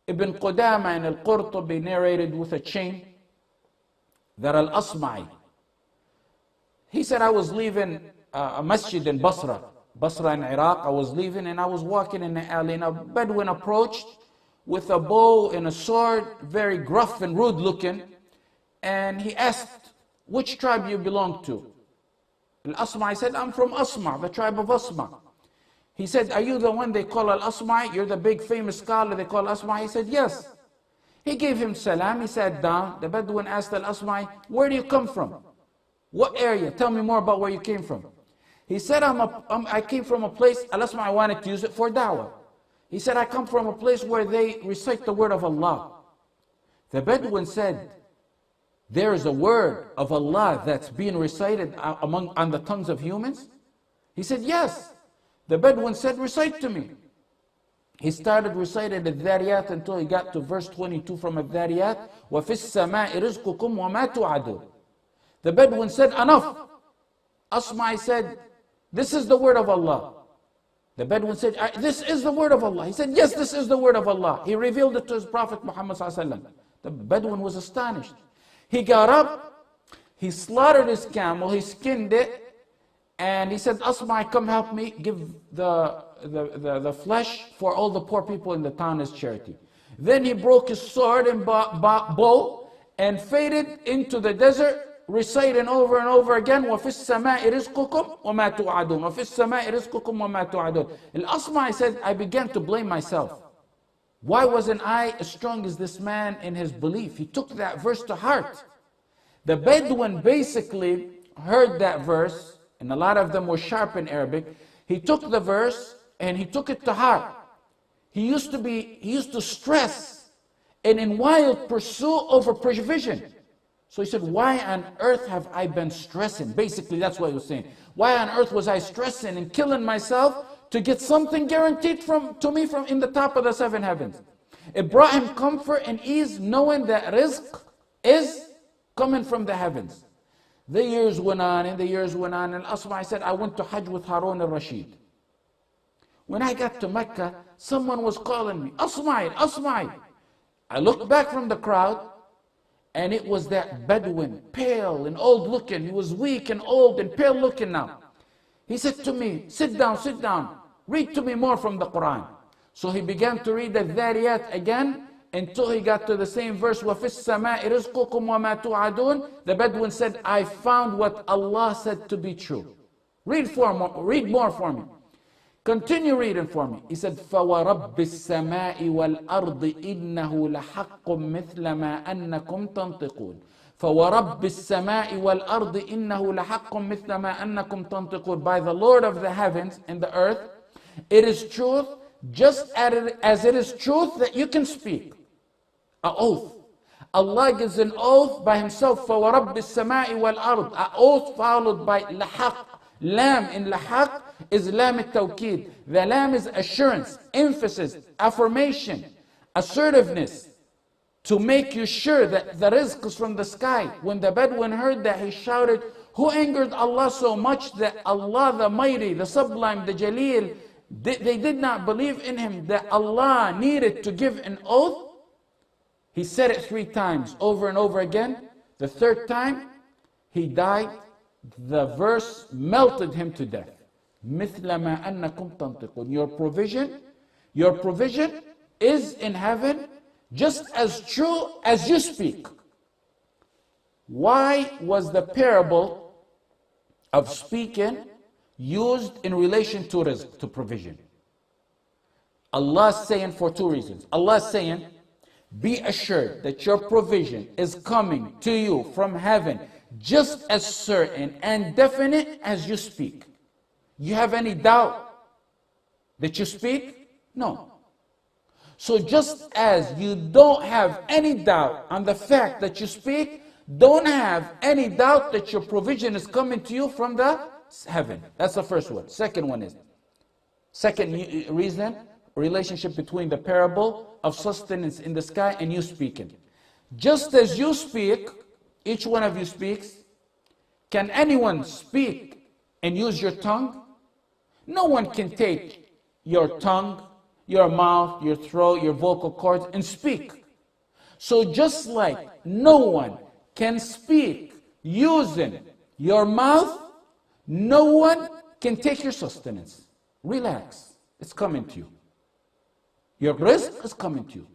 Ibn Qudama and Al-Qurtubi narrated with a chain that Al-Asma'i, he said, I was leaving a masjid in Basra in Iraq. I was leaving and I was walking in the alley, and a Bedouin approached with a bow and a sword, very gruff and rude looking, and he asked, which tribe you belong to? Al-Asma'i said, I'm from Asma, the tribe of Asma. He said, are you the one they call Al-Asma'i? You're the big famous scholar they call Asma'i? He said, yes. He gave him salam, he sat down. The Bedouin asked Al-Asma'i, where do you come from? What area? Tell me more about where you came from. He said, I came from a place, Al-Asma'i wanted to use it for da'wah. He said, I come from a place where they recite the word of Allah. The Bedouin said, there is a word of Allah that's being recited on the tongues of humans? He said, yes. The Bedouin said, recite to me. He started reciting Al-Dhariyat until he got to verse 22 from Al-Dhariyat. وَفِي السَّمَاءِ رِزْقُكُمْ وَمَا تُوعَدُونَ. The Bedouin said, enough. Asma'i said, this is the word of Allah. The Bedouin said, this is the word of Allah. He said, yes, this is the word of Allah. He revealed it to his Prophet Muhammad ﷺ. The Bedouin was astonished. He got up, he slaughtered his camel, he skinned it, and he said, Asma'i, come help me give the flesh for all the poor people in the town as charity. Then he broke his sword and bow and faded into the desert, reciting over and over again, وَفِي السَّمَاءِ رِزْقُكُمْ وَمَا تُوعَدُونَ وَفِي السَّمَاءِ رِزْقُكُمْ وَمَا تُوعَدُونَ. Al-Asma'i said, I began to blame myself. Why wasn't I as strong as this man in his belief? He took that verse to heart. The Bedouin basically heard that verse, and a lot of them were sharp in Arabic. He took the verse and he took it to heart. He used to stress and in wild pursuit over provision. So he said, why on earth have I been stressing? Basically, that's what he was saying. Why on earth was I stressing and killing myself to get something guaranteed to me from in the top of the seven heavens? It brought him comfort and ease knowing that rizq is coming from the heavens. The years went on and the years went on, and Asma'i said, I went to Hajj with Harun al-Rashid. When I got to Mecca, someone was calling me, Asma'i, Asma'i. I looked back from the crowd, and it was that Bedouin, pale and old looking. He was weak and old and pale looking now. He said to me, sit down, read to me more from the Quran. So he began to read the Dhariyat again until he got to the same verse, وَفِي السَّمَاءِ رِزْقُكُمْ وَمَا تُوعَدُونَ. The Bedouin said, I found what Allah said to be true. Read more for me. Continue reading for me. He said, فَوَرَبِّ السَّمَاءِ وَالْأَرْضِ إِنَّهُ لَحَقٌّ مِثْلَ مَا أَنَّكُمْ تَنْطِقُونَ. فَوَرَبِّ السَّمَاءِ وَالْأَرْضِ إِنَّهُ لَحَقٌّ مِثْلَ مَا أَنَّكُمْ تَنْطِقُونَ. By the Lord of the heavens and the earth, it is truth, just as it is truth that you can speak. An oath. Allah gives an oath by himself, فَوَرَبِّ السَّمَاءِ وَالْأَرْضِ. An oath followed by لَحَقٌ. Lam in lahaq is lam al-tawkid. The lam is assurance, emphasis, affirmation, assertiveness, to make you sure that the rizq is from the sky. When the Bedouin heard that, he shouted, who angered Allah so much that Allah the mighty, the sublime, the jaleel, they did not believe in him, that Allah needed to give an oath? He said it 3 times over and over again. The 3rd time, he died. The verse melted him to death. مِثْلَ مَا أَنَّكُمْ تَنْطِقُونَ. Your provision is in heaven just as true as you speak. Why was the parable of speaking used in relation to rizq, to provision? Allah is saying for 2 reasons. Allah is saying, be assured that your provision is coming to you from heaven just as certain and definite as you speak. You have any doubt that you speak? No. So just as you don't have any doubt on the fact that you speak, don't have any doubt that your provision is coming to you from the heaven. That's the first one. Second reason, relationship between the parable of sustenance in the sky and you speaking. Just as you speak, each one of you speaks. Can anyone speak and use your tongue? No one can take your tongue your mouth, your throat, your vocal cords, and speak. So just like no one can speak using your mouth, no one can take your sustenance. Relax. It's coming to you. Your rizq is coming to you.